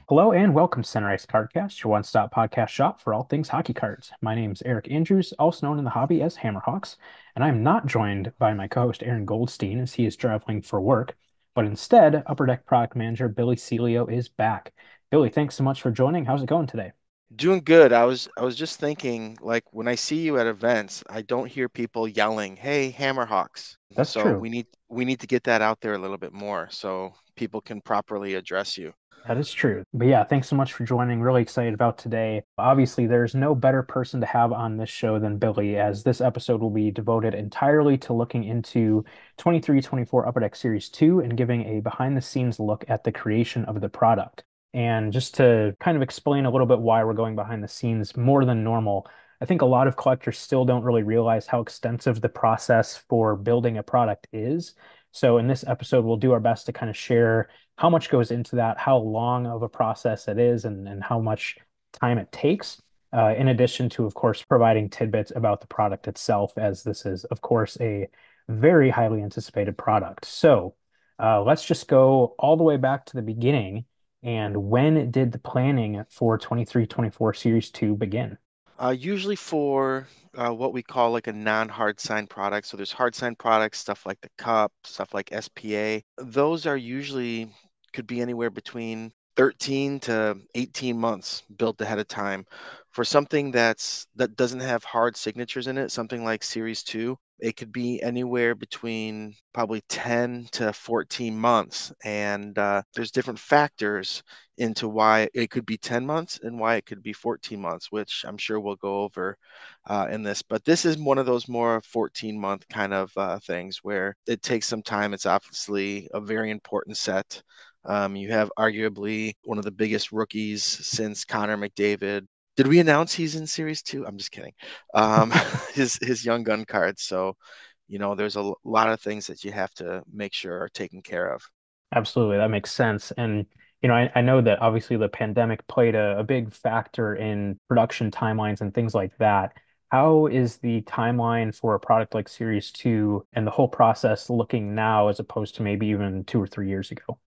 Hello and welcome to Center Ice Cardcast, your one-stop podcast shop for all things hockey cards. My name is Eric Andrews, also known in the hobby as Hammerhawks, and I'm not joined by my co-host Aaron Goldstein as he is traveling for work, but instead, Upper Deck product manager Billy Celio is back. Billy, thanks so much for joining. How's it going today? Doing good. I was just thinking, like when I see you at events, I don't hear people yelling, "Hey, Hammerhawks." That's So true. we need to get that out there a little bit more so people can properly address you. That is true. But yeah, thanks so much for joining. Really excited about today. Obviously, there's no better person to have on this show than Billy, as this episode will be devoted entirely to looking into 23-24 Upper Deck Series 2 and giving a behind the scenes look at the creation of the product. And just to kind of explain a little bit why we're going behind the scenes more than normal, I think a lot of collectors still don't really realize how extensive the process for building a product is. So in this episode, we'll do our best to kind of share how much goes into that, how long of a process it is, and how much time it takes, in addition to, of course, providing tidbits about the product itself, as this is, of course, a very highly anticipated product. So let's just go all the way back to the beginning. And when did the planning for 23-24 Series 2 begin? Usually for what we call like a non-hard sign product. So there's hard sign products, stuff like the cup, stuff like SPA. Those are usually could be anywhere between 13 to 18 months built ahead of time. For something that doesn't have hard signatures in it, something like Series 2, it could be anywhere between probably 10 to 14 months. And there's different factors into why it could be 10 months and why it could be 14 months, which I'm sure we'll go over in this. But this is one of those more 14-month kind of things where it takes some time. It's obviously a very important set. You have arguably one of the biggest rookies since Connor McDavid. Did we announce he's in Series 2? I'm just kidding. Um, his young gun card. So, there's a lot of things that you have to make sure are taken care of. Absolutely, that makes sense. And I know that obviously the pandemic played a big factor in production timelines and things like that. How is the timeline for a product like Series 2 and the whole process looking now as opposed to maybe even 2 or 3 years ago?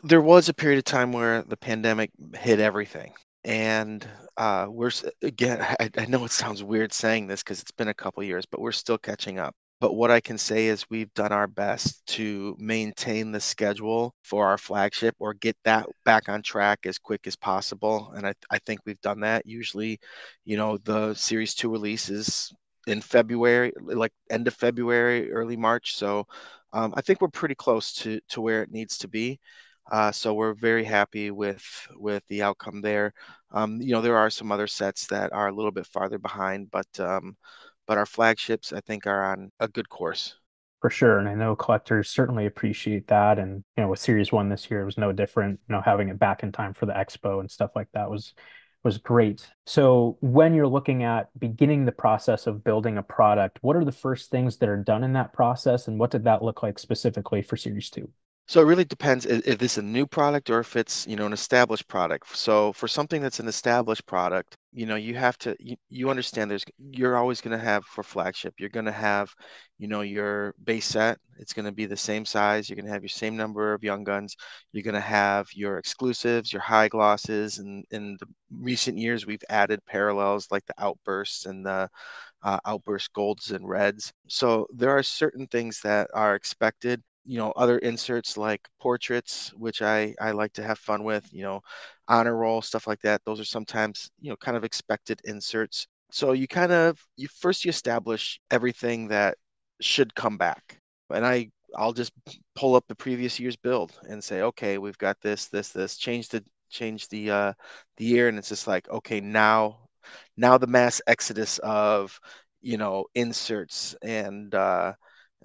There was a period of time where the pandemic hit everything. And again, I know it sounds weird saying this because it's been a couple years, but we're still catching up. But what I can say is we've done our best to maintain the schedule for our flagship or get that back on track as quick as possible. And I think we've done that. Usually, the Series 2 release is in February, like end of February, early March. So I think we're pretty close to where it needs to be. So we're very happy with the outcome there. There are some other sets that are a little bit farther behind, but our flagships I think are on a good course. For sure. And I know collectors certainly appreciate that. And, with Series 1 this year, it was no different. Having it back in time for the expo and stuff like that was great. So when you're looking at beginning the process of building a product, what are the first things that are done in that process, and what did that look like specifically for Series 2? So it really depends if it's a new product or if it's, an established product. So for something that's an established product, you have to you understand you're always going to have for flagship, you're going to have, your base set. It's going to be the same size. You're going to have your same number of young guns. You're going to have your exclusives, your high glosses, and in the recent years we've added parallels like the outbursts and the outburst golds and reds. So there are certain things that are expected. Other inserts like portraits, which I like to have fun with, honor roll, stuff like that. Those are sometimes, kind of expected inserts. So you establish everything that should come back. And I'll just pull up the previous year's build and say, okay, we've got this, change the year, and it's just like, okay, now the mass exodus of inserts and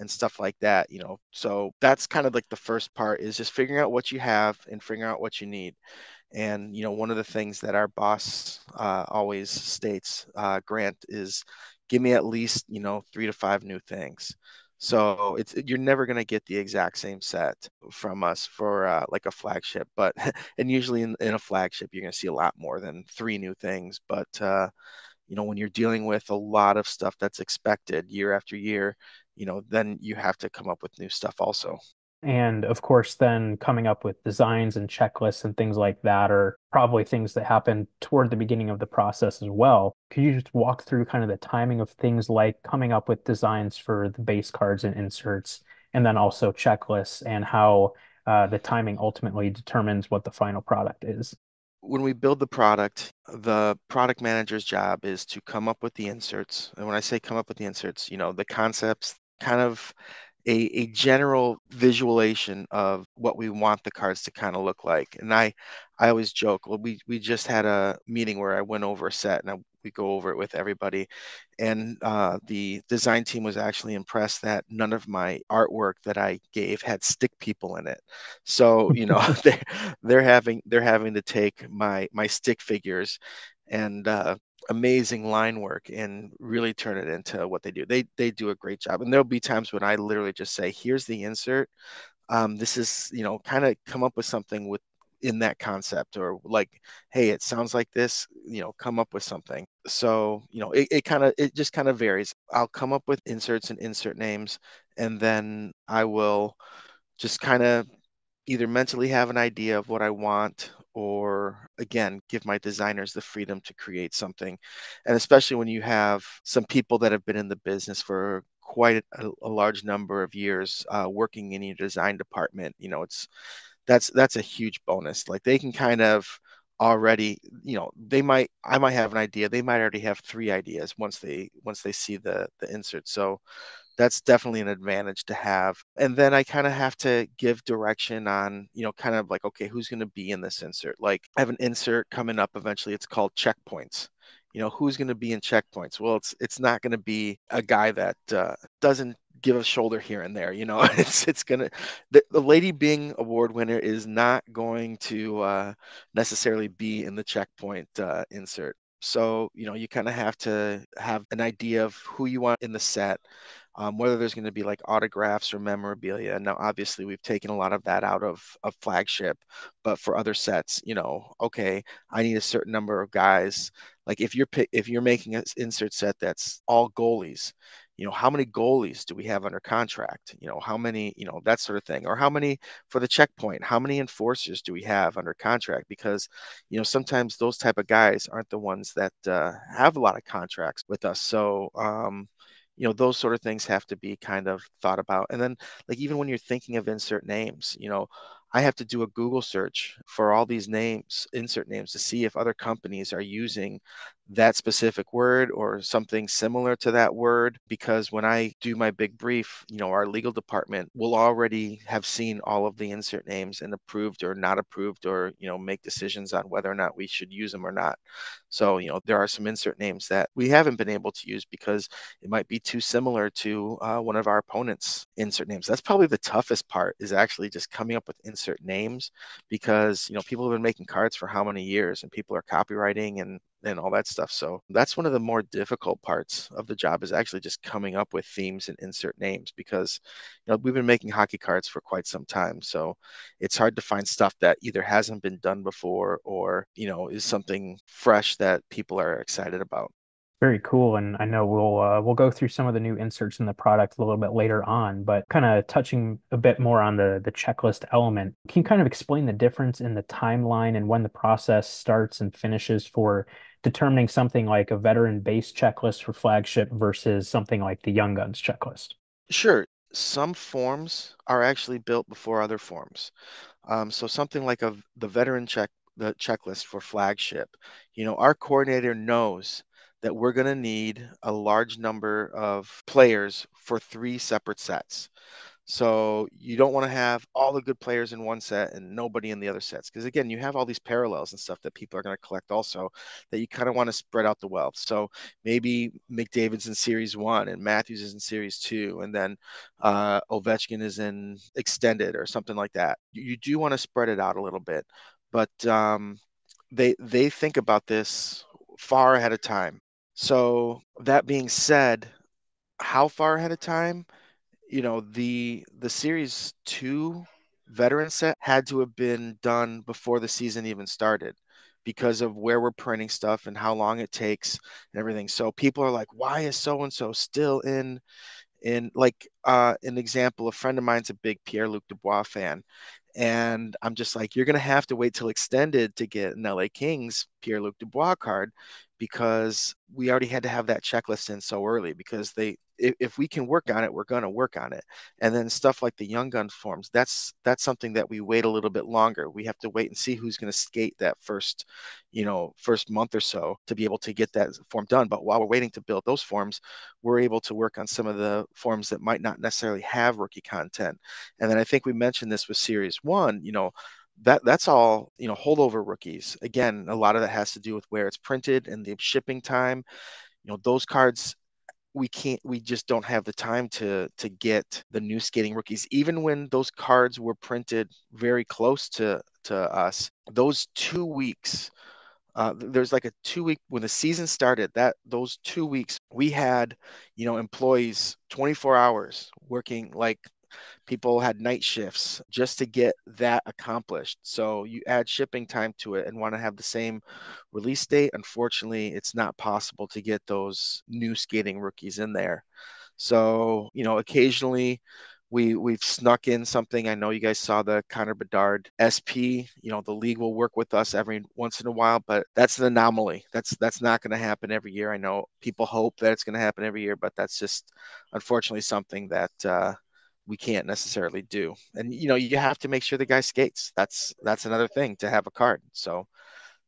stuff like that. So that's kind of like the first part is just figuring out what you have and figuring out what you need. And one of the things that our boss always states, Grant, is give me at least 3 to 5 new things. So you're never going to get the exact same set from us for like a flagship, but and usually in a flagship you're going to see a lot more than 3 new things. But when you're dealing with a lot of stuff that's expected year after year, then you have to come up with new stuff also. And of course, then coming up with designs and checklists and things like that are probably things that happen toward the beginning of the process as well. Could you just walk through kind of the timing of things like coming up with designs for the base cards and inserts, and then also checklists and how the timing ultimately determines what the final product is? When we build the product manager's job is to come up with the inserts. And when I say come up with the inserts, the concepts, kind of a general visualization of what we want the cards to kind of look like. And I always joke, well, we just had a meeting where I went over a set and we go over it with everybody. And the design team was actually impressed that none of my artwork that I gave had stick people in it. So, they're having to take my stick figures and amazing line work and really turn it into what they do. They do a great job. And there'll be times when I literally just say, here's the insert. This is, kind of come up with something with in that concept, or like, hey, it sounds like this, come up with something. So, it just kind of varies. I'll come up with inserts and insert names, and then I will just kind of either mentally have an idea of what I want, or again, give my designers the freedom to create something. And especially when you have some people that have been in the business for quite a large number of years, working in your design department, that's a huge bonus. Like they can kind of already, I might have an idea, they might already have three ideas once they see the insert. So that's definitely an advantage to have. And then I kind of have to give direction on, kind of like, okay, who's going to be in this insert? Like I have an insert coming up eventually. It's called checkpoints. Who's going to be in checkpoints? Well, it's not going to be a guy that doesn't give a shoulder here and there. It's gonna the Lady Bing award winner is not going to necessarily be in the checkpoint insert. So, you kind of have to have an idea of who you want in the set, whether there's going to be like autographs or memorabilia. Now, obviously, we've taken a lot of that out of flagship, but for other sets, okay, I need a certain number of guys. Like if you're making an insert set that's all goalies, how many goalies do we have under contract? How many, that sort of thing, or how many for the checkpoint? How many enforcers do we have under contract? Because sometimes those type of guys aren't the ones that have a lot of contracts with us. So those sort of things have to be kind of thought about. And then, like, even when you're thinking of insert names, I have to do a Google search for all these names, insert names, to see if other companies are using that specific word or something similar to that word. Because when I do my big brief, our legal department will already have seen all of the insert names and approved or not approved, or, make decisions on whether or not we should use them or not. So, there are some insert names that we haven't been able to use because it might be too similar to one of our opponents' insert names. That's probably the toughest part, is actually just coming up with insert names, because people have been making cards for how many years, and people are copywriting and all that stuff. So that's one of the more difficult parts of the job, is actually just coming up with themes and insert names, because we've been making hockey cards for quite some time. So it's hard to find stuff that either hasn't been done before, or is something fresh that people are excited about. Very cool. And I know we'll go through some of the new inserts in the product a little bit later on, but kind of touching a bit more on the checklist element. Can you kind of explain the difference in the timeline and when the process starts and finishes for determining something like a veteran base checklist for flagship versus something like the Young Guns checklist? Sure, some forms are actually built before other forms. So something like the veteran the checklist for flagship, our coordinator knows that we're going to need a large number of players for three separate sets. So you don't want to have all the good players in one set and nobody in the other sets. Because again, you have all these parallels and stuff that people are going to collect also, that you kind of want to spread out the wealth. So maybe McDavid's in series one and Matthews is in series two, and then Ovechkin is in extended or something like that. You do want to spread it out a little bit, but they think about this far ahead of time. So that being said, how far ahead of time? The series two veteran set had to have been done before the season even started, because of where we're printing stuff and how long it takes and everything. So people are like, why is so and so still And like an example, a friend of mine's a big Pierre-Luc Dubois fan. And I'm just like, you're gonna have to wait till extended to get an LA Kings Pierre-Luc Dubois card because we already had to have that checklist in so early because if we can work on it, we're gonna work on it. And then stuff like the Young Gun forms, that's something that we wait a little bit longer. We have to wait and see who's gonna skate that first month or so to be able to get that form done. But while we're waiting to build those forms, we're able to work on some of the forms that might not necessarily have rookie content. And then I think we mentioned this with Series One, that's all, holdover rookies. Again, a lot of that has to do with where it's printed and the shipping time. Those cards we just don't have the time to get the new skating rookies. Even when those cards were printed very close to us, those 2 weeks there's like a 2 week when the season started, that those 2 weeks we had employees 24 hours working, like people had night shifts just to get that accomplished. So you add shipping time to it and want to have the same release date. Unfortunately, it's not possible to get those new skating rookies in there. So, occasionally we've snuck in something. I know you guys saw the Connor Bedard SP. The league will work with us every once in a while, but that's an anomaly. That's not going to happen every year. I know people hope that it's going to happen every year, but that's just unfortunately something that we can't necessarily do. And you have to make sure the guy skates. That's another thing to have a card. So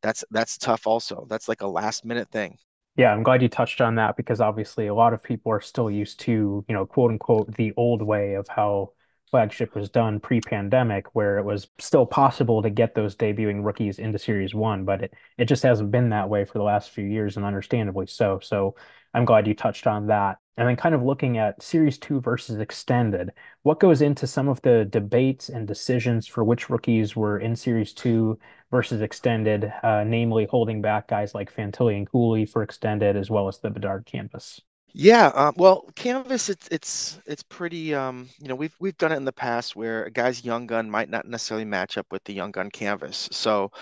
that's tough also. That's like a last minute thing. Yeah, I'm glad you touched on that because obviously a lot of people are still used to, quote unquote, the old way of how flagship was done pre-pandemic, where it was still possible to get those debuting rookies into Series One, but it just hasn't been that way for the last few years, and understandably so. So I'm glad you touched on that. And then kind of looking at Series Two versus Extended, what goes into some of the debates and decisions for which rookies were in Series Two versus extended, namely holding back guys like Fantilli and Cooley for extended, as well as the Bedard canvas. Yeah, well, canvas it's pretty we've done it in the past where a guy's young gun might not necessarily match up with the young gun canvas. So,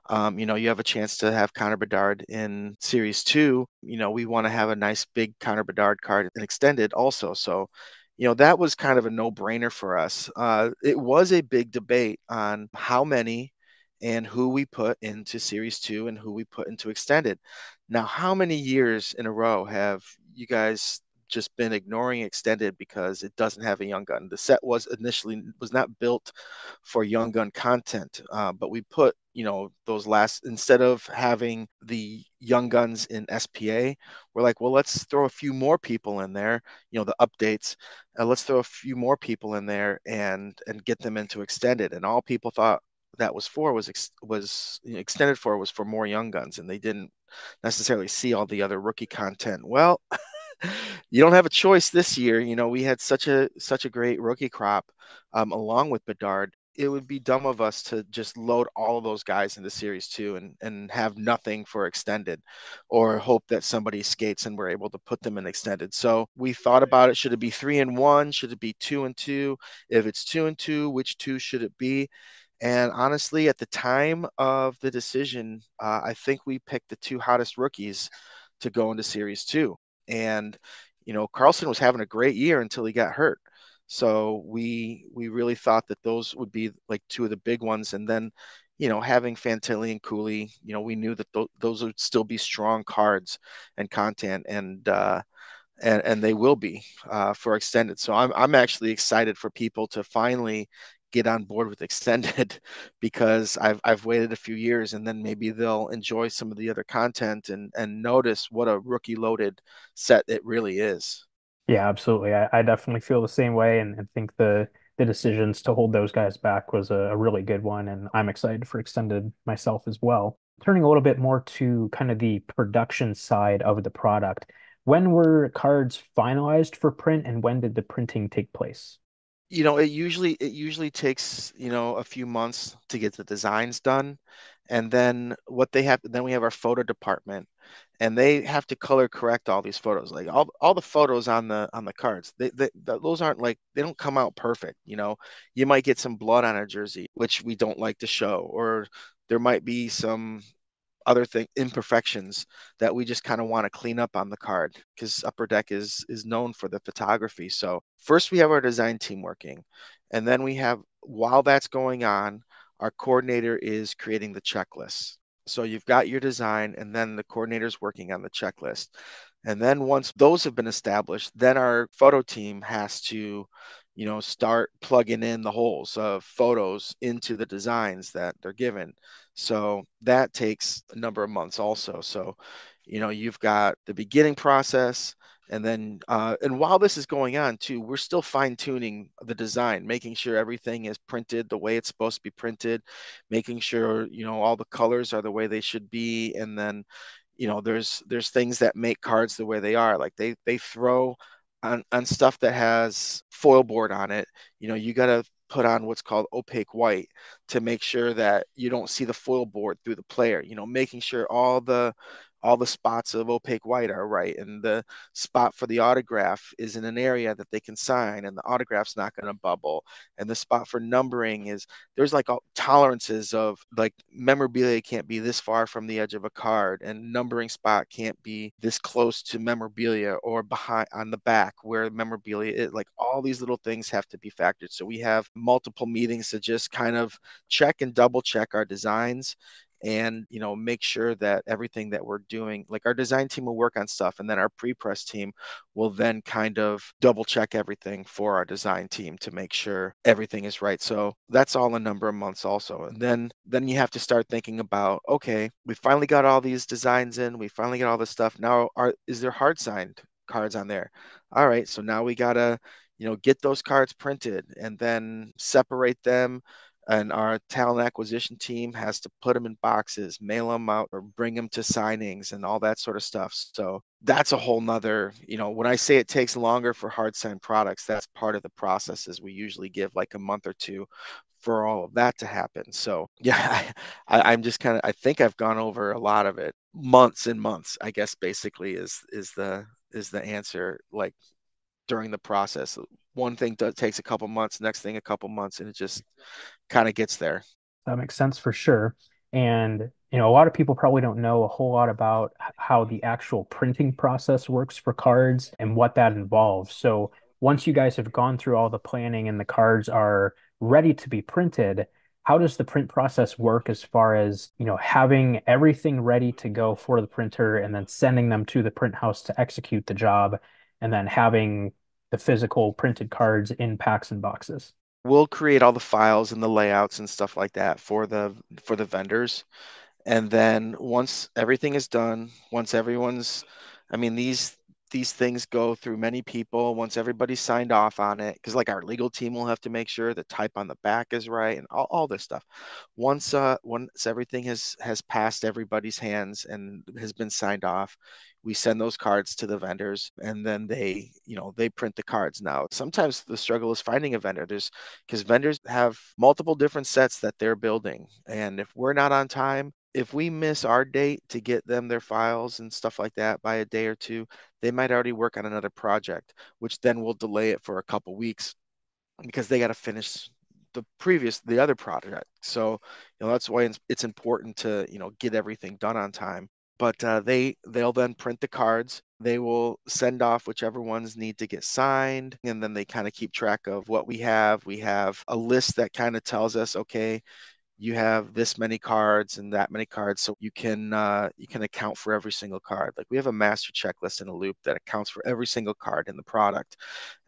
you have a chance to have Connor Bedard in Series Two. We want to have a nice big Connor Bedard card and extended also. So, that was kind of a no-brainer for us. It was a big debate on how many and who we put into Series Two and who we put into extended. Now, how many years in a row have you guys just been ignoring extended because it doesn't have a young gun? The set was not built for young gun content, but we put those last, instead of having the young guns in SPA, we're like, well, let's throw a few more people in there. The updates. Let's throw a few more people in there and get them into extended. And all people thought that was extended for was for more young guns, and they didn't necessarily see all the other rookie content. Well, you don't have a choice this year. We had such a great rookie crop, along with Bedard. It would be dumb of us to just load all of those guys into Series Two and have nothing for extended, or hope that somebody skates and we're able to put them in extended. So we thought about it. Should it be 3-1? Should it be 2-2? If it's 2-2, which two should it be? And honestly, at the time of the decision, I think we picked the two hottest rookies to go into Series Two. And Carlson was having a great year until he got hurt. So we really thought that those would be like two of the big ones. And then, having Fantilli and Cooley, we knew that those would still be strong cards and content, and they will be, for extended. So I'm actually excited for people to finally get on board with extended because I've waited a few years, and then maybe they'll enjoy some of the other content and notice what a rookie loaded set it really is. Yeah, absolutely. I definitely feel the same way and think the decisions to hold those guys back was a really good one, and I'm excited for extended myself as well. Turning a little bit more to kind of the production side of the product, when were cards finalized for print and when did the printing take place? It usually takes, a few months to get the designs done. And then then we have our photo department, and they have to color correct all these photos. Like all the photos on the cards, those aren't like, they don't come out perfect. You might get some blood on a jersey, which we don't like to show, or there might be some other thing imperfections that we just kind of want to clean up on the card because Upper Deck is known for the photography. So first we have our design team working, and then we have while that's going on, our coordinator is creating the checklist. So you've got your design, and then the coordinator's working on the checklist. And then once those have been established, then our photo team has to, start plugging in the holes of photos into the designs that they're given. So that takes a number of months also. So, you've got the beginning process, and then, and while this is going on too, we're still fine tuning the design, making sure everything is printed the way it's supposed to be printed, making sure, all the colors are the way they should be. And then, there's things that make cards the way they are. Like they throw on stuff that has foil board on it. You got to put on what's called opaque white to make sure that you don't see the foil board through the player. Making sure all the spots of opaque white are right, and the spot for the autograph is in an area that they can sign, and the autograph's not going to bubble, and the spot for numbering is there's like all tolerances of like memorabilia can't be this far from the edge of a card, and numbering spot can't be this close to memorabilia or behind on the back where memorabilia is. Like all these little things have to be factored. So we have multiple meetings to just kind of check and double check our designs, and make sure that everything that we're doing, like our design team will work on stuff, and then our pre-press team will then kind of double check everything for our design team to make sure everything is right. So that's all a number of months also. And then you have to start thinking about, okay, we finally got all these designs in, we finally got all this stuff. Now is there hard signed cards on there? All right, so now we gotta get those cards printed and then separate them, and our talent acquisition team has to put them in boxes, mail them out, or bring them to signings and all that sort of stuff. So that's a whole nother, when I say it takes longer for hard signed products, that's part of the process. Is we usually give like a month or two for all of that to happen. So yeah, I'm just kind of, I think I've gone over a lot of it. Months and months, I guess, basically is the answer. Like during the process, one thing takes a couple months, next thing a couple months, and it just kind of gets there. That makes sense for sure. And, a lot of people probably don't know a whole lot about how the actual printing process works for cards and what that involves. So once you guys have gone through all the planning and the cards are ready to be printed, how does the print process work as far as, having everything ready to go for the printer and then sending them to the print house to execute the job and then having the physical printed cards in packs and boxes? We'll create all the files and the layouts and stuff like that for the vendors. And then once everything is done, once everyone's, I mean, these things go through many people. Once everybody's signed off on it, because like our legal team will have to make sure the type on the back is right and all this stuff. Once everything has passed everybody's hands and has been signed off, we send those cards to the vendors, and then they print the cards. Now sometimes the struggle is finding a vendor. There's because vendors have multiple different sets that they're building, and if we're not on time, if we miss our date to get them their files and stuff like that by a day or two, they might already work on another project, which then will delay it for a couple weeks because they got to finish the other project. So, that's why it's important to, get everything done on time. But they'll then print the cards. They will send off whichever ones need to get signed, and then they kind of keep track of what we have. We have a list that kind of tells us, okay, you have this many cards and that many cards, so you can account for every single card. Like we have a master checklist in a loop that accounts for every single card in the product,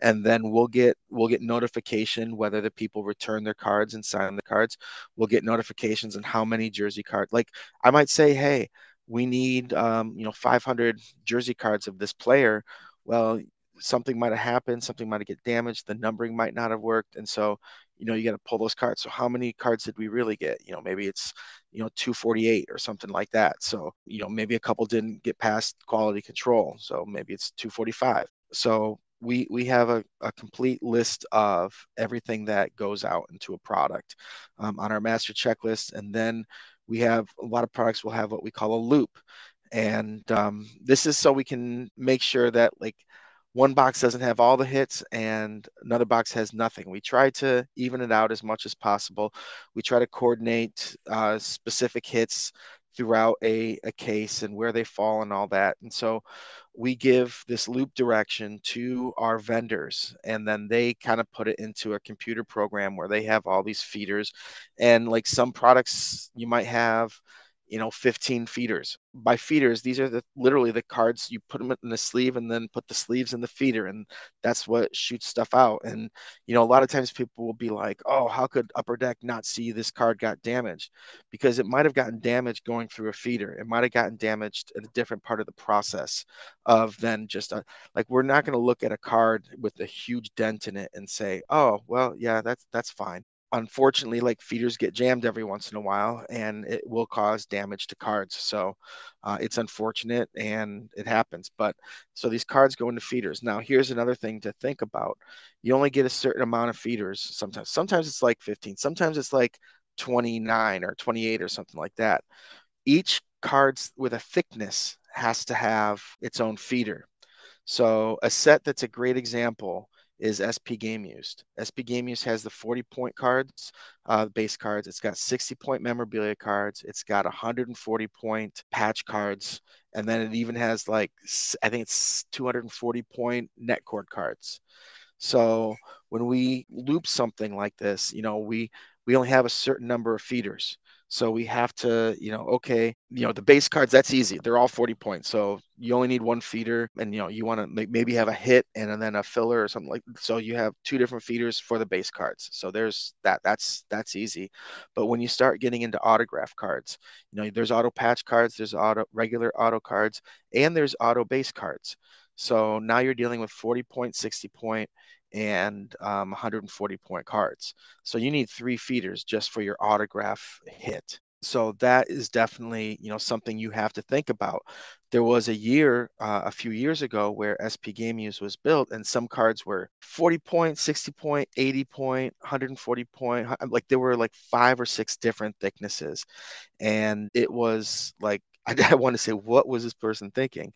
and then we'll get notification whether the people return their cards and sign the cards. We'll get notifications on how many jersey cards. Like I might say, hey, we need 500 jersey cards of this player. Well, something might have happened, something might have get damaged, the numbering might not have worked, and so you got to pull those cards. So how many cards did we really get? Maybe it's 248 or something like that. So maybe a couple didn't get past quality control, so maybe it's 245. So we have a complete list of everything that goes out into a product on our master checklist. And then we have a lot of products will have what we call a loop, and this is so we can make sure that like one box doesn't have all the hits and another box has nothing. We try to even it out as much as possible. We try to coordinate specific hits throughout a case and where they fall and all that. And so we give this loop direction to our vendors, and then they kind of put it into a computer program where they have all these feeders. And like some products, you might have 15 feeders. By feeders, these are literally the cards. You put them in the sleeve and then put the sleeves in the feeder, and that's what shoots stuff out. And a lot of times people will be like, oh, how could Upper Deck not see this card got damaged? Because it might have gotten damaged going through a feeder. It might have gotten damaged at a different part of the process of than just like, we're not going to look at a card with a huge dent in it and say, oh, well, yeah, that's fine. Unfortunately, like, feeders get jammed every once in a while, and it will cause damage to cards. So it's unfortunate, and it happens. But so these cards go into feeders. Now, here's another thing to think about. You only get a certain amount of feeders sometimes. Sometimes it's like 15. Sometimes it's like 29 or 28 or something like that. Each cards with a thickness has to have its own feeder. So a set that's a great example is SP Game Used. SP Game Used has the 40-point cards, base cards. It's got 60-point memorabilia cards. It's got 140-point patch cards. And then it even has, like, I think it's 240-point net cord cards. So when we loop something like this, we only have a certain number of feeders. So we have to, okay, the base cards, that's easy. They're all 40 points. So you only need one feeder, and you want to maybe have a hit and then a filler or something like. So you have two different feeders for the base cards. So there's that. That's easy. But when you start getting into autograph cards, there's auto patch cards, there's regular auto cards, and there's auto base cards. So now you're dealing with 40-point, 60-point, and 140-point cards. So you need three feeders just for your autograph hit. So that is definitely, something you have to think about. There was a few years ago, where SP Game Use was built, and some cards were 40 point, 60 point, 80 point, 140 point. Like, there were like five or six different thicknesses, and it was like, I want to say, what was this person thinking?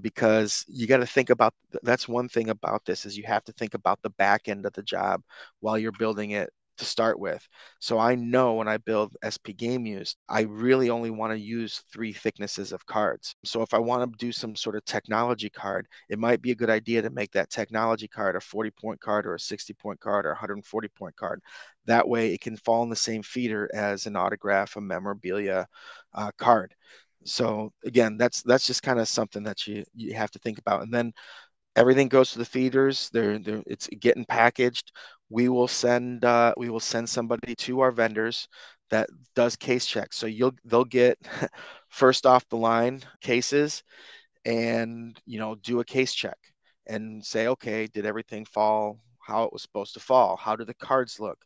Because you got to think about, that's one thing about this, is you have to think about the back end of the job while you're building it to start with. So I know when I build SP Game Use, I really only want to use three thicknesses of cards. So if I want to do some sort of technology card, it might be a good idea to make that technology card a 40-point card or a 60-point card or a 140-point card. That way it can fall in the same feeder as an autograph, a memorabilia card. So again, that's just kind of something that you have to think about. And then everything goes to the feeders. It's getting packaged. We will send somebody to our vendors that does case checks. So they'll get first off the line cases, and do a case check and say, okay, did everything fall how it was supposed to fall? How do the cards look?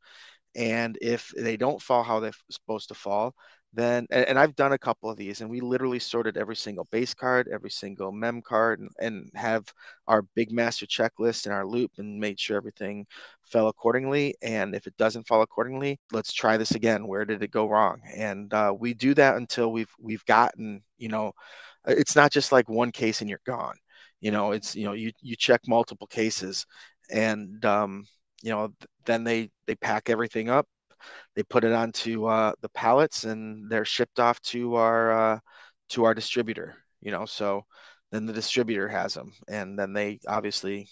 And if they don't fall how they're supposed to fall, then, and I've done a couple of these, and we literally sorted every single base card, every single mem card, and have our big master checklist in our loop, and made sure everything fell accordingly. And if it doesn't fall accordingly, let's try this again. Where did it go wrong? And we do that until we've gotten, it's not just like one case and you're gone. It's, you check multiple cases, and then they pack everything up, they put it onto the pallets, and they're shipped off to our distributor. So then the distributor has them, and then they obviously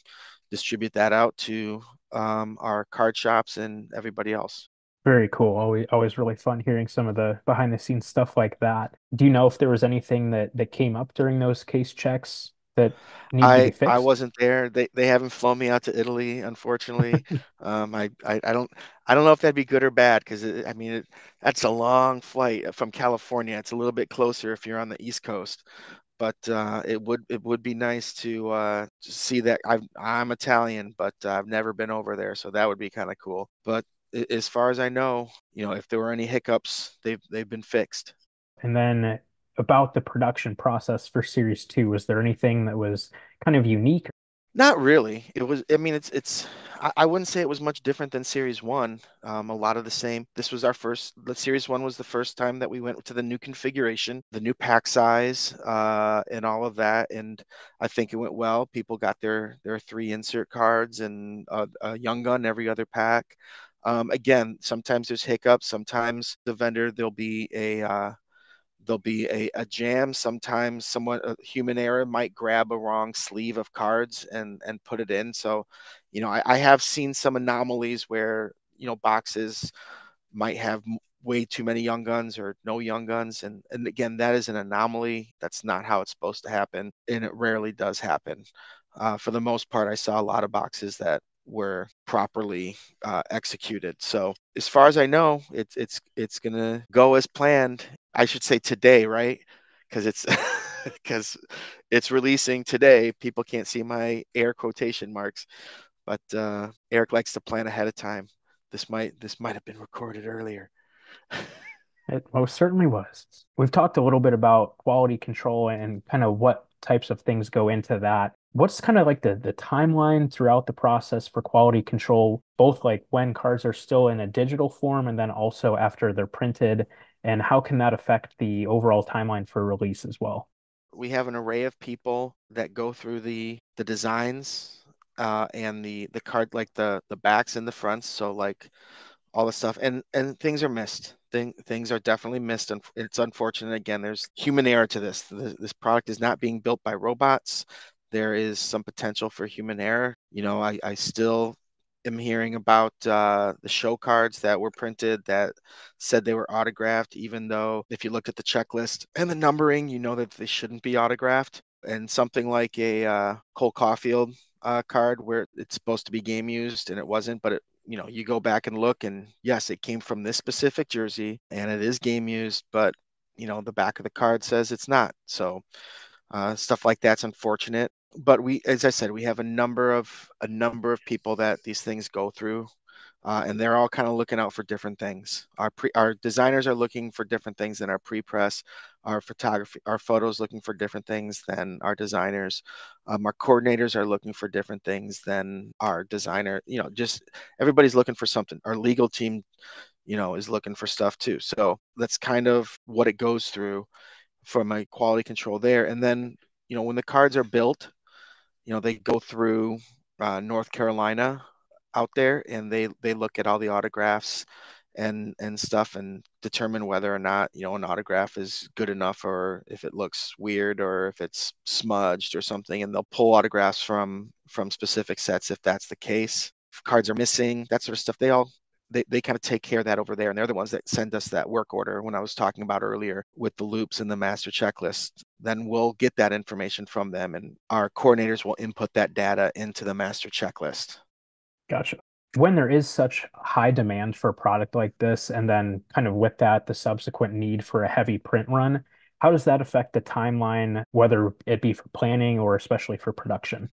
distribute that out to our card shops and everybody else. Very cool. Always really fun hearing some of the behind the scenes stuff like that. Do you know if there was anything that came up during those case checks that needed to be I fixed? wasn't there. They haven't flown me out to Italy, unfortunately. I don't know if that'd be good or bad, because I mean, that's a long flight from California. It's a little bit closer if you're on the East Coast, but it would be nice to see that. I'm Italian, but I've never been over there, so that would be kind of cool. But as far as I know, if there were any hiccups, they've been fixed. And then about the production process for Series 2, was there anything that was kind of unique? Not really. It was, I mean, I wouldn't say it was much different than Series 1. A lot of the same. This was the Series 1 was the first time that we went to the new configuration, the new pack size, and all of that. And I think it went well. People got their three insert cards and a Young Gun every other pack. Again, sometimes there's hiccups. Sometimes the vendor, there'll be a jam. Sometimes someone, a human error, might grab a wrong sleeve of cards and put it in. So, I have seen some anomalies where, boxes might have way too many young guns or no young guns. And again, that is an anomaly. That's not how it's supposed to happen. And it rarely does happen. For the most part, I saw a lot of boxes that were properly executed. So as far as I know, it's gonna go as planned. I should say today, right? Because it's because it's releasing today. People can't see my air quotation marks, but Eric likes to plan ahead of time. This might have been recorded earlier. It most certainly was. We've talked a little bit about quality control and kind of what types of things go into that. What's kind of like the timeline throughout the process for quality control, both like when cards are still in a digital form and then also after they're printed, and how can that affect the overall timeline for release as well? We have an array of people that go through the designs and the card, like the backs and the fronts. So like all the stuff, and things are missed. Things are definitely missed, and it's unfortunate. Again, there's human error to this. This product is not being built by robots. There is some potential for human error. I still am hearing about the show cards that were printed that said they were autographed, even though if you looked at the checklist and the numbering, you know that they shouldn't be autographed. And something like a Cole Caulfield card where it's supposed to be game used and it wasn't, but you go back and look, and yes, it came from this specific jersey and it is game used, but the back of the card says it's not. So stuff like that's unfortunate. But as I said, we have a number of people that these things go through, and they're all kind of looking out for different things. Our designers are looking for different things than our pre-press. Our photos looking for different things than our designers. Our coordinators are looking for different things than our designer. Just everybody's looking for something. Our legal team, is looking for stuff too. So that's kind of what it goes through for my quality control there. And then, when the cards are built, they go through North Carolina out there, and they look at all the autographs and stuff and determine whether or not an autograph is good enough, or if it looks weird, or if it's smudged or something, and they'll pull autographs from specific sets if that's the case. If cards are missing, that sort of stuff, they kind of take care of that over there, and they're the ones that send us that work order when I was talking about earlier with the loops and the master checklist. Then we'll get that information from them, and our coordinators will input that data into the master checklist. Gotcha. When there is such high demand for a product like this, and then kind of with that, the subsequent need for a heavy print run, how does that affect the timeline, whether it be for planning or especially for production?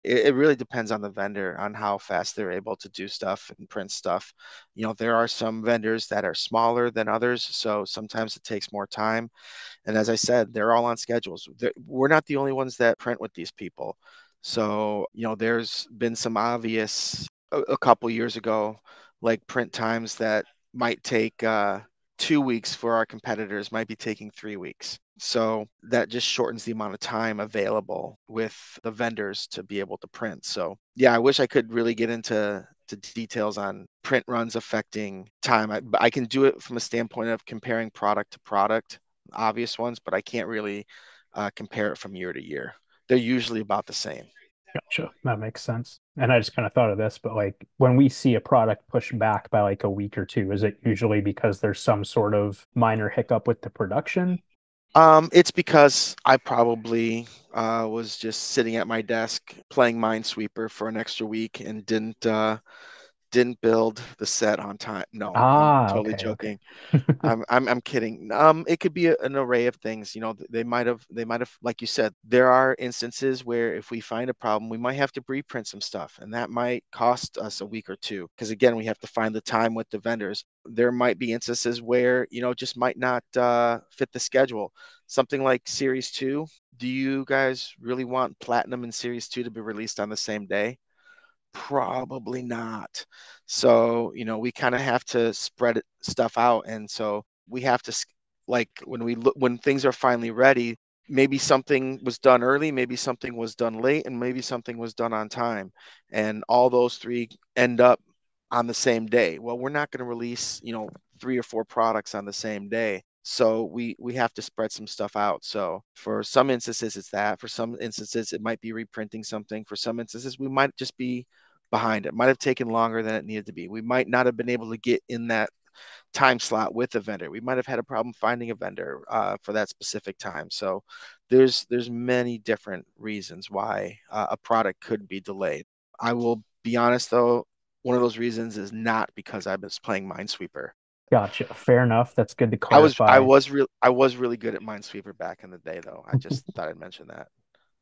It really depends on the vendor on how fast they're able to do stuff and print stuff. There are some vendors that are smaller than others, so sometimes it takes more time. And as I said, they're all on schedules. We're not the only ones that print with these people. So, there's been some obvious a couple years ago, like print times that might take 2 weeks for our competitors, might be taking 3 weeks. So that just shortens the amount of time available with the vendors to be able to print. So yeah, I wish I could really get into details on print runs affecting time. I can do it from a standpoint of comparing product to product, obvious ones, but I can't really compare it from year to year. They're usually about the same. Gotcha. That makes sense. And I just kind of thought of this, but like when we see a product pushed back by like a week or two, is it usually because there's some sort of minor hiccup with the production? It's because I probably was just sitting at my desk playing Minesweeper for an extra week and didn't build the set on time. No, I'm Ah, totally okay, okay. joking. I'm kidding. It could be an array of things. They might have, like you said, there are instances where if we find a problem, we might have to reprint some stuff, and that might cost us a week or two. Because again, we have to find the time with the vendors. There might be instances where just might not fit the schedule. Something like Series Two. Do you guys really want Platinum and Series Two to be released on the same day? Probably not. So, we kind of have to spread stuff out. And so we have to, like, when things are finally ready, maybe something was done early, maybe something was done late, and maybe something was done on time. And all those three end up on the same day. Well, we're not going to release, 3 or 4 products on the same day. So we have to spread some stuff out. So for some instances it's that. For some instances it might be reprinting something. For some instances we might just be behind. It might have taken longer than it needed to be. We might not have been able to get in that time slot with a vendor. We might have had a problem finding a vendor for that specific time. So there's many different reasons why a product could be delayed. I will be honest though, one of those reasons is not because I was playing Minesweeper. Gotcha. Fair enough. That's good to I clarify. was real I was really good at Minesweeper back in the day though. I just thought I'd mention that.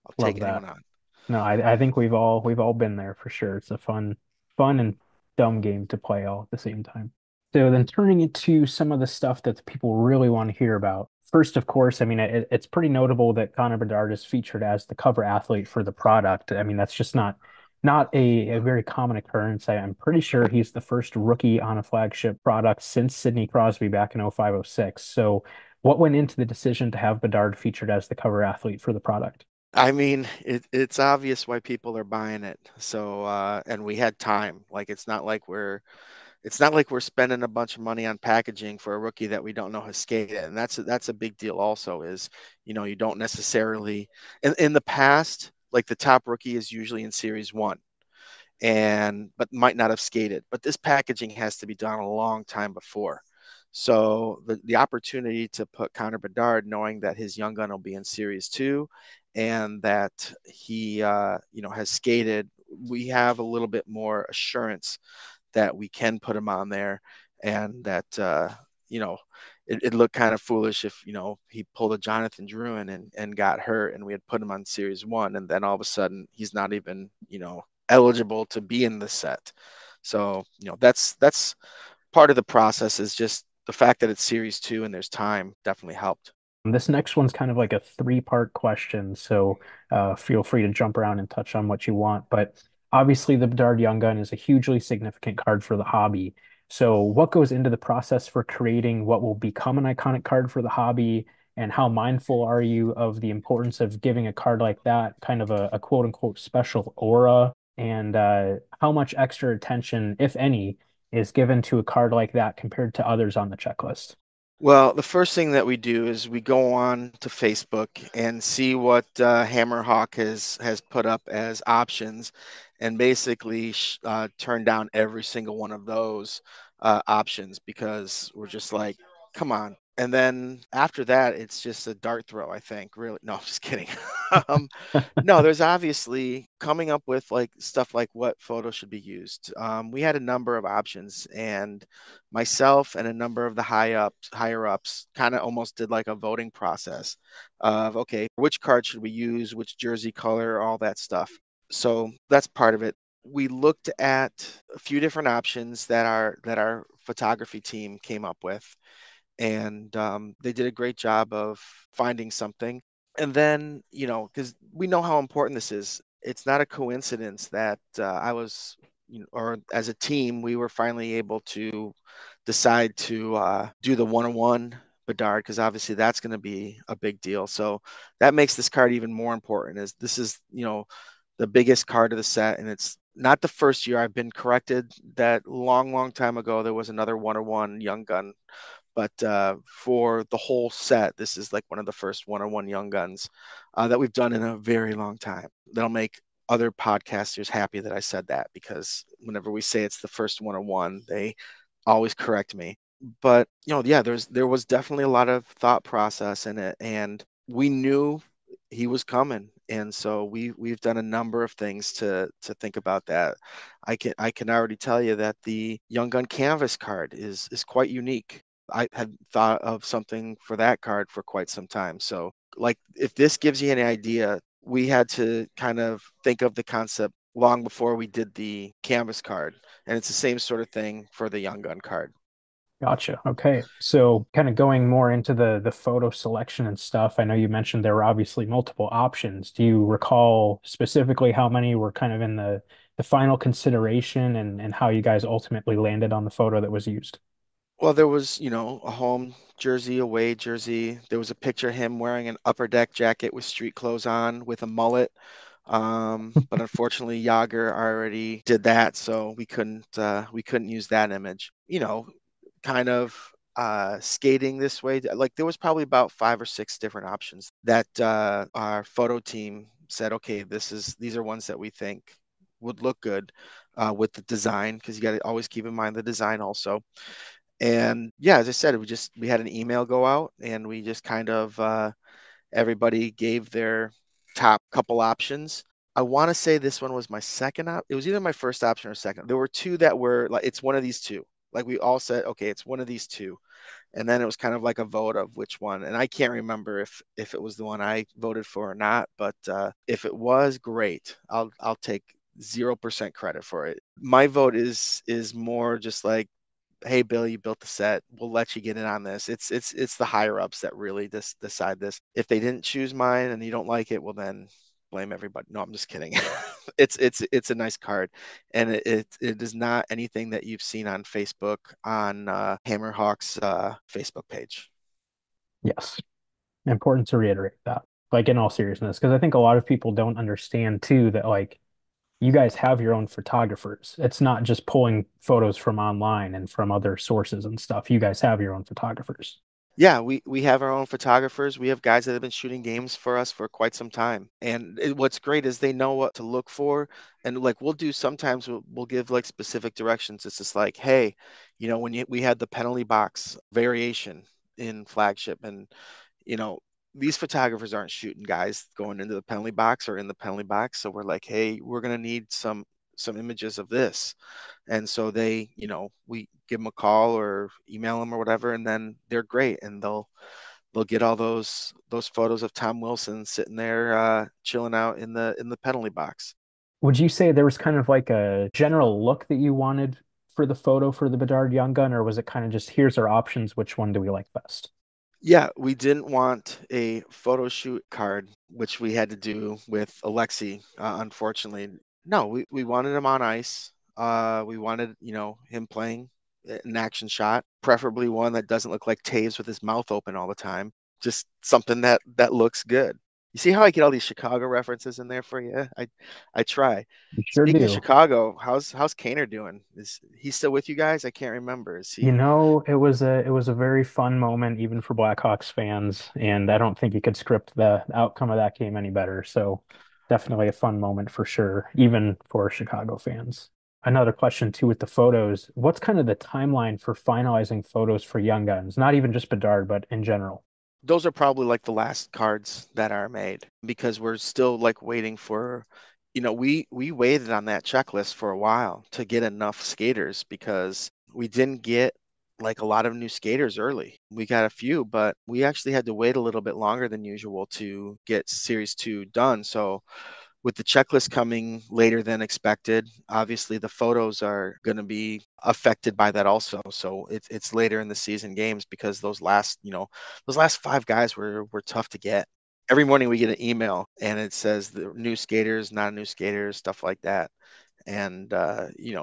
I'll take Love that. anyone on. No, I think we've all been there for sure. It's a fun and dumb game to play all at the same time. So then turning it to some of the stuff that the people really want to hear about. First, of course, I mean it's pretty notable that Connor Bedard is featured as the cover athlete for the product. I mean that's just not a very common occurrence. I'm pretty sure he's the first rookie on a flagship product since Sidney Crosby back in 0506. So what went into the decision to have Bedard featured as the cover athlete for the product? I mean, it's obvious why people are buying it. So, and we had time. Like, it's not like we're spending a bunch of money on packaging for a rookie that we don't know has skated. And that's a big deal also is, you don't necessarily, in the past, like the top rookie is usually in series one and but might not have skated. But this packaging has to be done a long time before. So the opportunity to put Connor Bedard, knowing that his young gun will be in Series Two, and that he has skated, we have a little bit more assurance that we can put him on there, and that you know it looked kind of foolish if he pulled a Jonathan Druin and got hurt, and we had put him on Series One, and then all of a sudden he's not even eligible to be in the set. So that's part of the process is just the fact that it's Series Two and there's time definitely helped. This next one's kind of like a three-part question, so feel free to jump around and touch on what you want. But obviously, the Bedard Young Gun is a hugely significant card for the hobby. So, what goes into the process for creating what will become an iconic card for the hobby? And how mindful are you of the importance of giving a card like that kind of a quote-unquote special aura? And how much extra attention, if any, is given to a card like that compared to others on the checklist? Well, the first thing that we do is we go on to Facebook and see what Hammerhawk has put up as options, and basically turn down every single one of those options because we're just like, come on. And then after that, it's just a dart throw, I think. Really, no, I'm just kidding. um, no, there's obviously coming up with like stuff like what photo should be used. We had a number of options, and myself and a number of the higher ups kind of almost did like a voting process of okay, which card should we use, which jersey color, all that stuff. So that's part of it. We looked at a few different options that our photography team came up with, and they did a great job of finding something. And then, because we know how important this is, it's not a coincidence that I was, or as a team, we were finally able to decide to do the one-on-one Bedard, because obviously that's going to be a big deal. So that makes this card even more important. Is this is the biggest card of the set, and it's not the first year. I've been corrected that long, long time ago there was another one-on-one Young Gun, but for the whole set, this is like one of the first one-on-one Young Guns that we've done in a very long time. That'll make other podcasters happy that I said that, because whenever we say it's the first one-on-one, they always correct me. But yeah, there was definitely a lot of thought process in it, and we knew he was coming, and so we've done a number of things to think about that. I can already tell you that the Young Gun Canvas card is quite unique. I had thought of something for that card for quite some time. So, like, if this gives you any idea, we had to kind of think of the concept long before we did the canvas card. And it's the same sort of thing for the Young Gun card. Gotcha. Okay. So kind of going more into the photo selection and stuff. I know you mentioned there were obviously multiple options. Do you recall specifically how many were kind of in the final consideration and how you guys ultimately landed on the photo that was used? Well, there was, a home jersey, away jersey. There was a picture of him wearing an upper deck jacket with street clothes on with a mullet. But unfortunately, Yager already did that, so we couldn't use that image. Kind of. skating this way. Like there was probably about 5 or 6 different options that our photo team said, okay, these are ones that we think would look good with the design, because you got to always keep in mind the design also. And yeah, as I said, we had an email go out, and we just kind of everybody gave their top couple options. I want to say this one was my second op. It was either my first option or second. There were two that were like, it's one of these two. Like we all said, okay, it's one of these two. And then it was kind of like a vote of which one. And I can't remember if it was the one I voted for or not. But if it was, great. I'll take 0% credit for it. My vote is more just like, hey Bill, you built the set, we'll let you get in on this. It's the higher ups that really decide this. If they didn't choose mine and you don't like it, well then blame everybody. No, I'm just kidding. It's a nice card, and it is not anything that you've seen on Facebook, on Hammerhawk's Facebook page. Yes. Important to reiterate that, like in all seriousness, because I think a lot of people don't understand too that like you guys have your own photographers. It's not just pulling photos from online and from other sources and stuff. You guys have your own photographers. Yeah, we have our own photographers. We have guys that have been shooting games for us for quite some time. And what's great is they know what to look for. And like we'll do sometimes we'll give like specific directions. It's just like, hey, when we had the penalty box variation in flagship, and you know, these photographers aren't shooting guys going into the penalty box or in the penalty box. So we're like, hey, we're gonna need some images of this. And so we give them a call or email them or whatever, and then they're great, and they'll get all those photos of Tom Wilson sitting there chilling out in the penalty box. Would you say there was kind of like a general look that you wanted for the photo for the Bedard Young Gun, or was it kind of just here's our options, which one do we like best? Yeah, we didn't want a photo shoot card, which we had to do with Alexi, unfortunately. No, we wanted him on ice. We wanted, him playing an action shot, preferably one that doesn't look like Taves with his mouth open all the time. Just something that looks good. You see how I get all these Chicago references in there for you? I try. You sure Speaking of do. Chicago, how's Kaner doing? Is he still with you guys? I can't remember. Is You he? know, it was a very fun moment even for Blackhawks fans, and I don't think you could script the outcome of that game any better. So definitely a fun moment for sure, even for Chicago fans. Another question too with the photos. What's kind of the timeline for finalizing photos for Young Guns? Not even just Bedard, but in general. Those are probably like the last cards that are made, because we're still like waiting for, we waited on that checklist for a while to get enough skaters, because we didn't get like a lot of new skaters early. We got a few, but we actually had to wait a little bit longer than usual to get Series 2 done. So with the checklist coming later than expected, obviously the photos are going to be affected by that also. So it's later in the season games, because those last 5 guys were tough to get. Every morning we get an email and it says the new skaters, not new skaters, stuff like that. And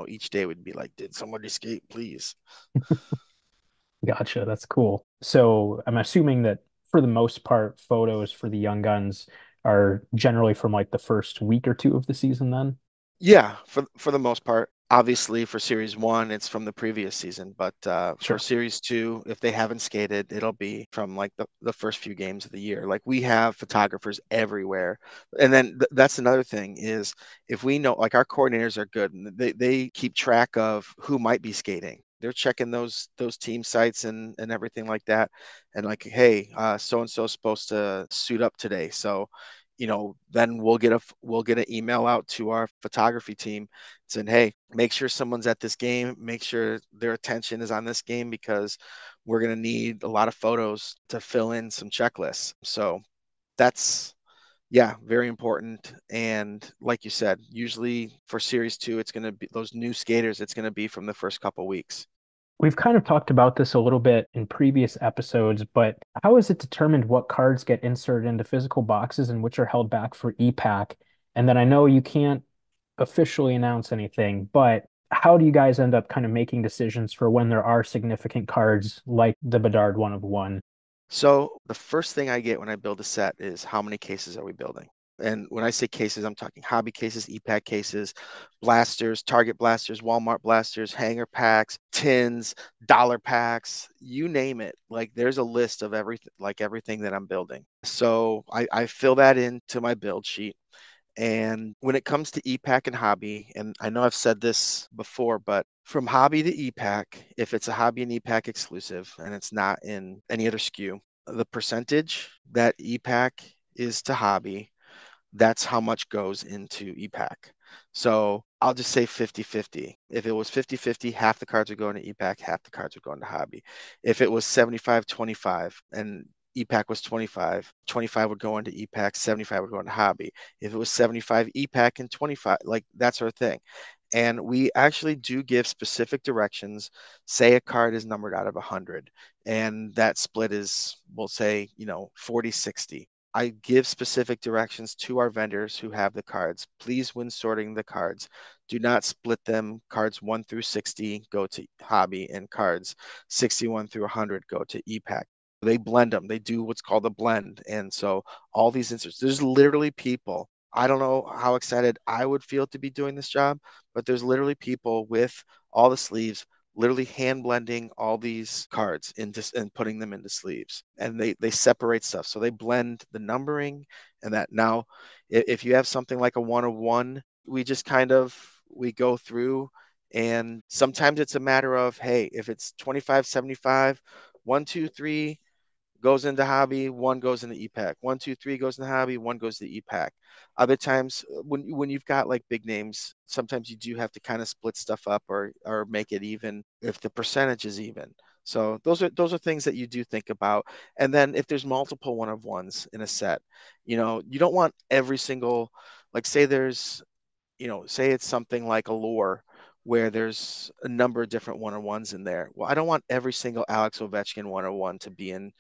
each day would be like, did somebody skate, please? Gotcha. That's cool. So I'm assuming that for the most part, photos for the Young Guns are generally from like the first week or two of the season then. Yeah, for the most part. Obviously, for Series 1, it's from the previous season, but for Sure. Series 2, if they haven't skated, it'll be from like the first few games of the year. Like we have photographers everywhere. And then that's another thing is, if we know, like our coordinators are good, and they keep track of who might be skating. They're checking those team sites and everything like that. And like, hey, so and so is supposed to suit up today. So then we'll get an email out to our photography team saying, hey, make sure someone's at this game, make sure their attention is on this game, because we're going to need a lot of photos to fill in some checklists. So that's, yeah, very important. And like you said, usually for Series 2, it's going to be those new skaters, it's going to be from the first couple weeks. We've kind of talked about this a little bit in previous episodes, but how is it determined what cards get inserted into physical boxes and which are held back for e-pack? And then I know you can't officially announce anything, but how do you guys end up kind of making decisions for when there are significant cards like the Bedard one of one? So the first thing I get when I build a set is, how many cases are we building? And when I say cases, I'm talking hobby cases, EPAC cases, blasters, Target blasters, Walmart blasters, hanger packs, tins, dollar packs, you name it. Like there's a list of everything, like everything that I'm building. So I fill that into my build sheet. And when it comes to EPAC and hobby, and I know I've said this before, but from hobby to EPAC, if it's a hobby and EPAC exclusive and it's not in any other SKU, the percentage that EPAC is to hobby, that's how much goes into EPAC. So I'll just say 50-50. If it was 50-50, half the cards would go into EPAC, half the cards would go into hobby. If it was 75-25 and EPAC was 25, 25 would go into EPAC, 75 would go into hobby. If it was 75 EPAC and 25, like that sort of thing. And we actually do give specific directions. Say a card is numbered out of 100, and that split is, we'll say, 40-60. I give specific directions to our vendors who have the cards. Please, when sorting the cards, do not split them. Cards 1 through 60 go to hobby, and cards 61 through 100 go to EPAC. They blend them. They do what's called a blend. And so all these inserts, there's literally people. I don't know how excited I would feel to be doing this job, but there's literally people with all the sleeves literally hand blending all these cards into and putting them into sleeves, and they separate stuff, so they blend the numbering. And that now, if you have something like a 101, we just kind of we go through, and sometimes it's a matter of, hey, if it's 25-75, 1 2 3 goes into hobby, one goes into EPAC. 1 2 3 goes into hobby, one goes to EPAC. Other times, when you've got like big names, sometimes you do have to kind of split stuff up, or make it even if the percentage is even. So those are things that you do think about. And then if there's multiple one of ones in a set, you don't want every single, like say there's, say it's something like a lore where there's a number of different one-on-ones in there. Well, I don't want every single Alex Ovechkin one-on-one to be in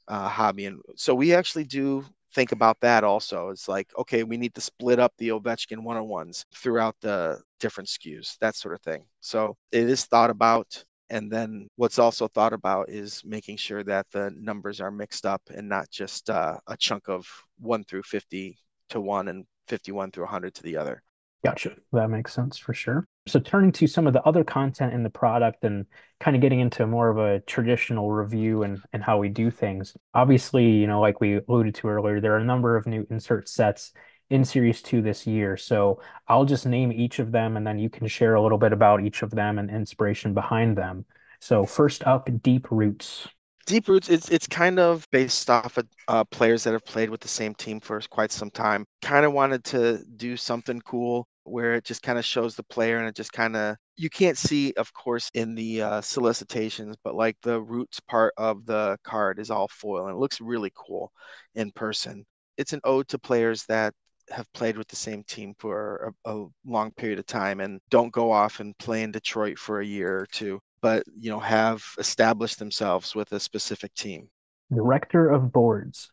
hobby. And so we actually do think about that also. It's like, okay, we need to split up the Ovechkin one-on-ones throughout the different SKUs, that sort of thing. So it is thought about. And then what's also thought about is making sure that the numbers are mixed up and not just a chunk of 1 through 50 to one and 51 through 100 to the other. Gotcha. That makes sense for sure. So turning to some of the other content in the product and kind of getting into more of a traditional review and how we do things. Obviously, like we alluded to earlier, there are a number of new insert sets in Series 2 this year. So I'll just name each of them and then you can share a little bit about each of them and inspiration behind them. So first up, Deep Roots. Deep Roots, it's kind of based off of players that have played with the same team for quite some time. Kind of wanted to do something cool where it just kind of shows the player, and it just kind of, you can't see, of course, in the solicitations, but like the roots part of the card is all foil, and it looks really cool in person. It's an ode to players that have played with the same team for a long period of time and don't go off and play in Detroit for a year or two, but have established themselves with a specific team. Director of Boards.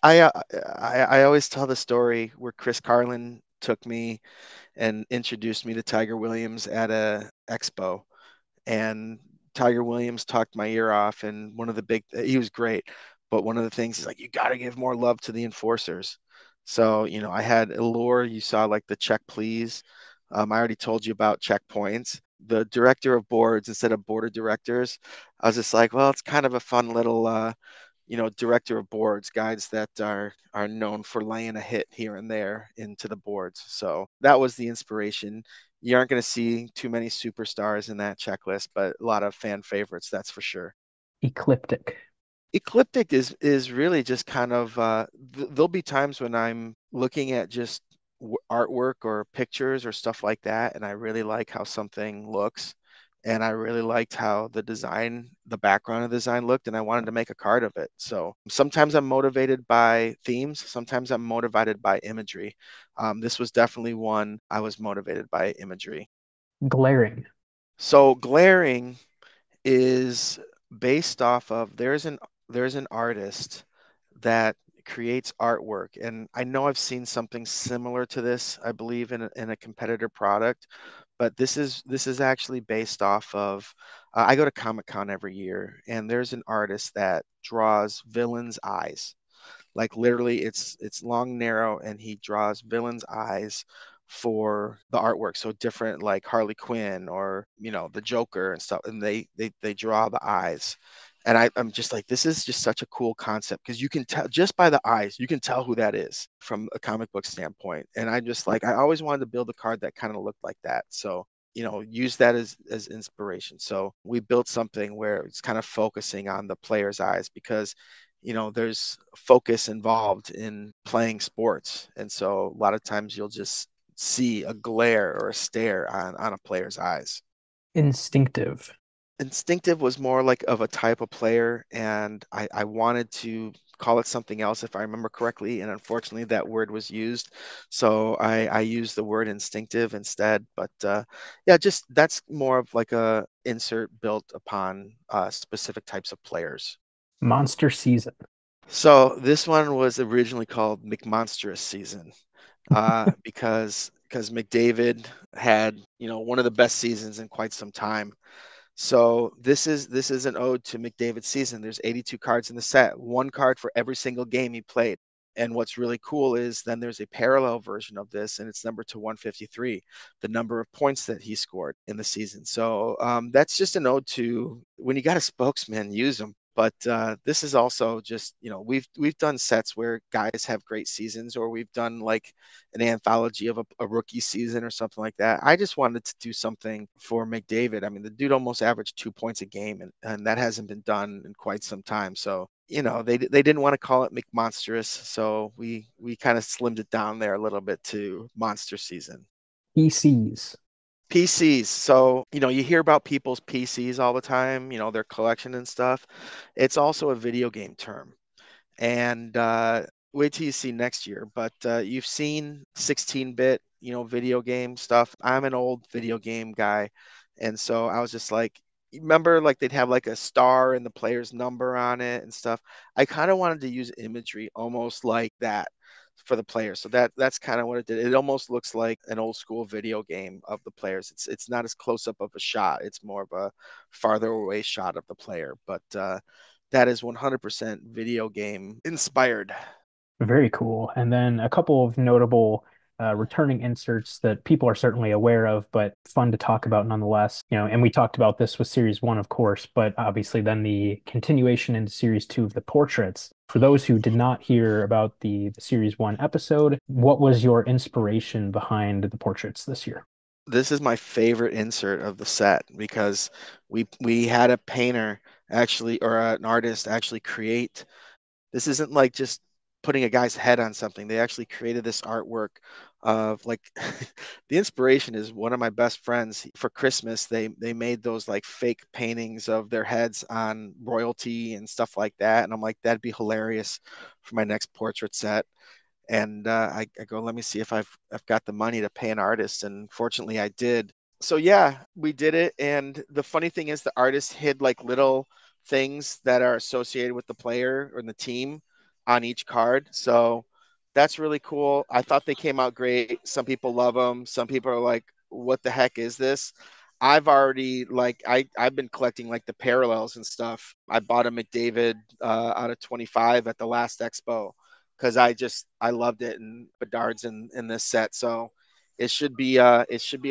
I, uh, I always tell the story where Chris Carlin took me and introduced me to Tiger Williams at a expo, and Tiger Williams talked my ear off. And he was great, but one of the things is like, you got to give more love to the enforcers. So, I had Allure, you saw like the check please. I already told you about checkpoints. The director of boards instead of board of directors, I was just like, well, it's kind of a fun little, director of boards, guys that are known for laying a hit here and there into the boards. So that was the inspiration. You aren't going to see too many superstars in that checklist, but a lot of fan favorites, that's for sure. Ecliptic. Ecliptic is really just kind of there'll be times when I'm looking at just artwork or pictures or stuff like that, and I really like how something looks, and I really liked how the background of the design looked, and I wanted to make a card of it. So sometimes I'm motivated by themes, sometimes I'm motivated by imagery. This was definitely one I was motivated by imagery. Glaring. So glaring is based off of, there's an artist that creates artwork, and I know I've seen something similar to this, I believe, in a competitor product, but this is actually based off of, I go to Comic Con every year, and there's an artist that draws villains' eyes, Like literally, it's long, narrow, and he draws villains' eyes for the artwork. So different like Harley Quinn or the Joker and stuff, and they draw the eyes. And I'm just like, this is just such a cool concept because you can tell just by the eyes, you can tell who that is from a comic book standpoint. And I'm just like, I always wanted to build a card that kind of looked like that. So use that as inspiration. So we built something where it's kind of focusing on the player's eyes because there's focus involved in playing sports. And so a lot of times you'll just see a glare or a stare on a player's eyes. Instinctive. Instinctive was more like of a type of player, and I wanted to call it something else if I remember correctly, and unfortunately that word was used, so I used the word instinctive instead. But yeah, just that's more of like a insert built upon specific types of players. Monster season. So this one was originally called McMonstrous season, because McDavid had one of the best seasons in quite some time. So this is an ode to McDavid's season. There's 82 cards in the set, one card for every single game he played. And what's really cool is then there's a parallel version of this, and it's numbered to 153, the number of points that he scored in the season. So that's just an ode to when you got a spokesman, use them. But this is also just we've done sets where guys have great seasons, or we've done like an anthology of a rookie season or something like that. I just wanted to do something for McDavid. I mean, the dude almost averaged 2 points a game, and that hasn't been done in quite some time. So, they didn't want to call it McMonstrous, so we kind of slimmed it down there a little bit to Monster Season. PCs. PCs. So, you hear about people's PCs all the time, their collection and stuff. It's also a video game term. And wait till you see next year. But you've seen 16-bit, video game stuff. I'm an old video game guy, and so I was just like, remember, like they'd have like a star and the player's number on it and stuff. I kind of wanted to use imagery almost like that for the players. So that's kind of what it did. It almost looks like an old school video game of the players. It's not as close up of a shot. It's more of a farther away shot of the player. But that is 100% video game inspired. Very cool. And then a couple of notable returning inserts that people are certainly aware of, but fun to talk about nonetheless. And we talked about this with Series 1, of course, but obviously then the continuation into Series 2 of the portraits. For those who did not hear about the Series 1 episode, what was your inspiration behind the portraits this year? This is my favorite insert of the set because we had a painter actually, or an artist actually create. This isn't like just putting a guy's head on something. They actually created this artwork of like the inspiration is one of my best friends. For Christmas, they made those like fake paintings of their heads on royalty and stuff like that. And I'm like, that'd be hilarious for my next portrait set. And I go, let me see if I've got the money to pay an artist, and fortunately I did. So yeah, we did it. And the funny thing is, the artist hid like little things that are associated with the player or the team on each card. So that's really cool. I thought they came out great. Some people love them. Some people are like, "What the heck is this?" I've already like I've been collecting like the parallels and stuff. I bought a McDavid out of 25 at the last expo because I loved it, and Bedard's in this set, so it should be a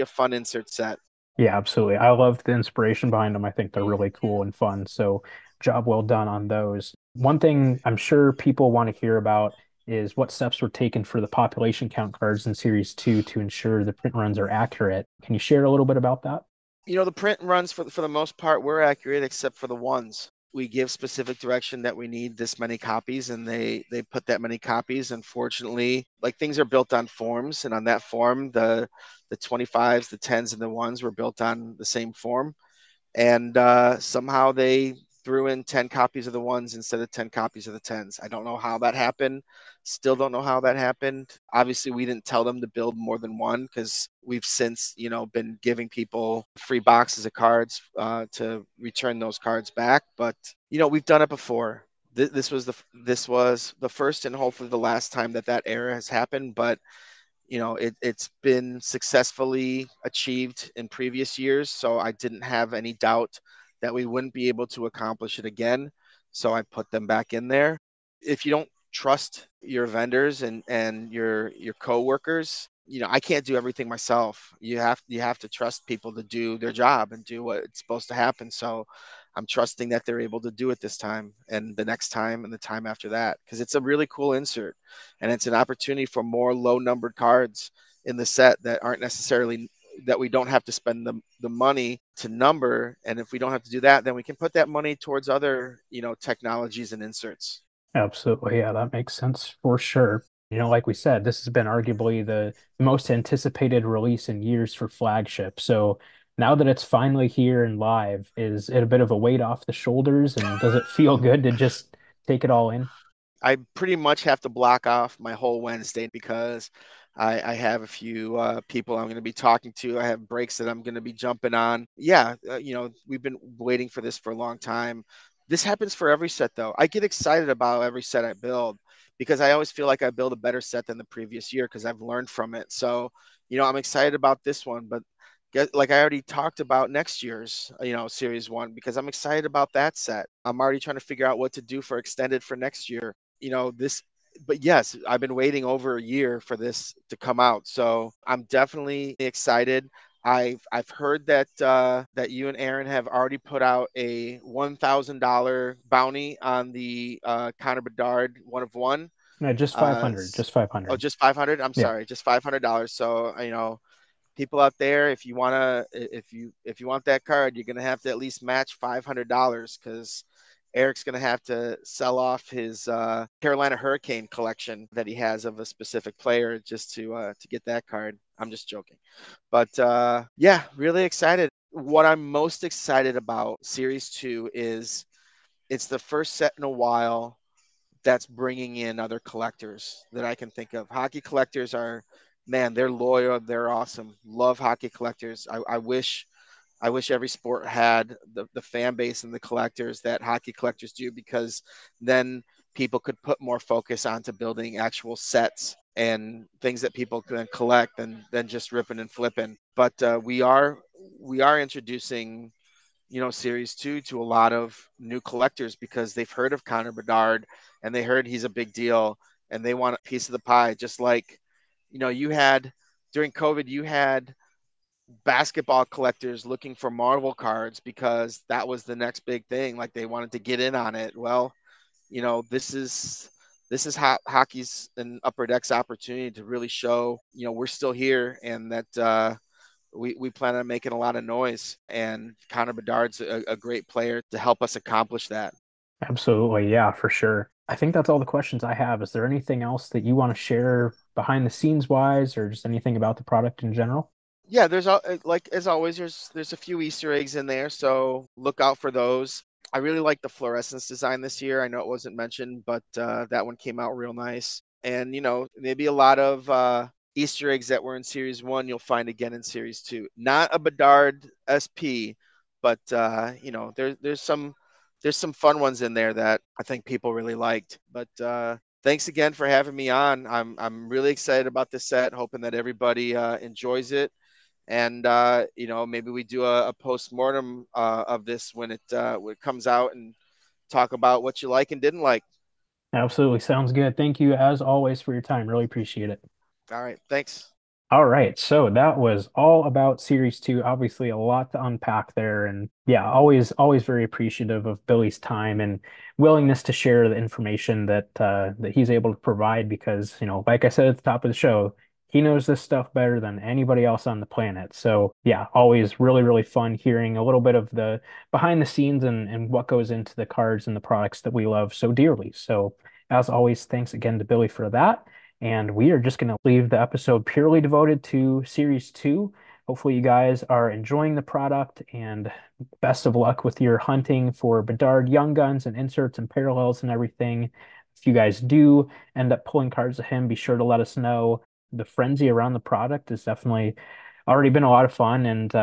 fun insert set. Yeah, absolutely. I love the inspiration behind them. I think they're really cool and fun. So, job well done on those. One thing I'm sure people want to hear about is what steps were taken for the population count cards in Series 2 to ensure the print runs are accurate. Can you share a little bit about that? The print runs for the most part were accurate except for the ones. We give specific direction that we need this many copies, and they put that many copies. Unfortunately, like things are built on forms, and on that form, the 25s, the 10s, and the ones were built on the same form, and somehow they threw in 10 copies of the ones instead of 10 copies of the 10s. I don't know how that happened. Still don't know how that happened. Obviously, we didn't tell them to build more than one because we've since, been giving people free boxes of cards to return those cards back. But we've done it before. This was the first and hopefully the last time that error has happened. But it's been successfully achieved in previous years, so I didn't have any doubt that we wouldn't be able to accomplish it again. So I put them back in there. If you don't trust your vendors and your coworkers. I can't do everything myself. You have to trust people to do their job and do what's supposed to happen. So I'm trusting that they're able to do it this time and the next time and the time after that, because it's a really cool insert and it's an opportunity for more low numbered cards in the set that aren't necessarily, that we don't have to spend the money to number. And if we don't have to do that, then we can put that money towards other, technologies and inserts. Absolutely. Yeah, that makes sense for sure. Like we said, this has been arguably the most anticipated release in years for Flagship. So now that it's finally here and live, is it a bit of a weight off the shoulders? And does it feel good to just take it all in? I pretty much have to block off my whole Wednesday because I have a few people I'm going to be talking to. I have breaks that I'm going to be jumping on. Yeah, we've been waiting for this for a long time. This happens for every set, though. I get excited about every set I build because I always feel like I build a better set than the previous year because I've learned from it. So, I'm excited about this one, but like I already talked about next year's, series one, because I'm excited about that set. I'm already trying to figure out what to do for extended for next year. This, but yes, I've been waiting over a year for this to come out, so I'm definitely excited. I've heard that that you and Aaron have already put out a $1,000 bounty on the Connor Bedard one of one. No, just 500, just Oh, 500. just 500. I'm Yeah, sorry, just $500. So people out there, if you want that card, you're gonna have to at least match $500 because Eric's gonna have to sell off his Carolina Hurricane collection that he has of a specific player just to get that card. I'm just joking, but yeah, really excited. What I'm most excited about Series Two is it's the first set in a while that's bringing in other collectors that I can think of. Hockey collectors are, man, they're loyal, they're awesome. Love hockey collectors. I wish every sport had the fan base and the collectors that hockey collectors do, because then people could put more focus onto building actual sets and things that people can collect than just ripping and flipping. But we are introducing Series Two to a lot of new collectors because they've heard of Connor Bedard and they heard he's a big deal and they want a piece of the pie. Just like, you had during COVID, you had basketball collectors looking for Marvel cards because that was the next big thing. Like they wanted to get in on it. Well, this is hockey's and Upper Deck's opportunity to really show, we're still here and that we plan on making a lot of noise. And Connor Bedard's a great player to help us accomplish that. absolutely. Yeah, for sure. I think that's all the questions I have. Is there anything else that you want to share behind the scenes wise, or just anything about the product in general? Yeah, like as always, there's a few Easter eggs in there, so look out for those. I really like the fluorescence design this year. I know it wasn't mentioned, but that one came out real nice. And maybe a lot of Easter eggs that were in Series One, you'll find again in Series Two. Not a Bedard SP, but there's some fun ones in there that I think people really liked. But thanks again for having me on. I'm really excited about this set, hoping that everybody enjoys it. And maybe we do a post-mortem of this when it comes out and talk about what you like and didn't like. Absolutely. Sounds good. Thank you, as always, for your time. Really appreciate it. All right, thanks. All right, so that was all about Series 2. Obviously, a lot to unpack there, and yeah, always very appreciative of Billy's time and willingness to share the information that he's able to provide because, like I said at the top of the show, he knows this stuff better than anybody else on the planet. So yeah, always really fun hearing a little bit of the behind the scenes and what goes into the cards and the products that we love so dearly. So as always, thanks again to Billy for that. And we are just going to leave the episode purely devoted to Series 2. Hopefully, you guys are enjoying the product and best of luck with your hunting for Bedard Young Guns and inserts and parallels and everything. If you guys do end up pulling cards of him, be sure to let us know. The frenzy around the product has definitely already been a lot of fun. And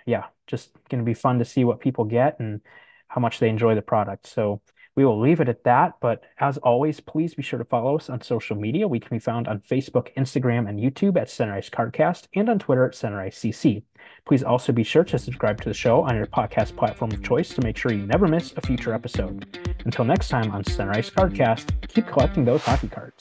yeah, just going to be fun to see what people get and how much they enjoy the product. So, we will leave it at that. But as always, please be sure to follow us on social media. We can be found on Facebook, Instagram, and YouTube at Sunrise Cardcast and on Twitter at Sunrise CC. Please also be sure to subscribe to the show on your podcast platform of choice to make sure you never miss a future episode. Until next time on Sunrise Cardcast, keep collecting those hockey cards.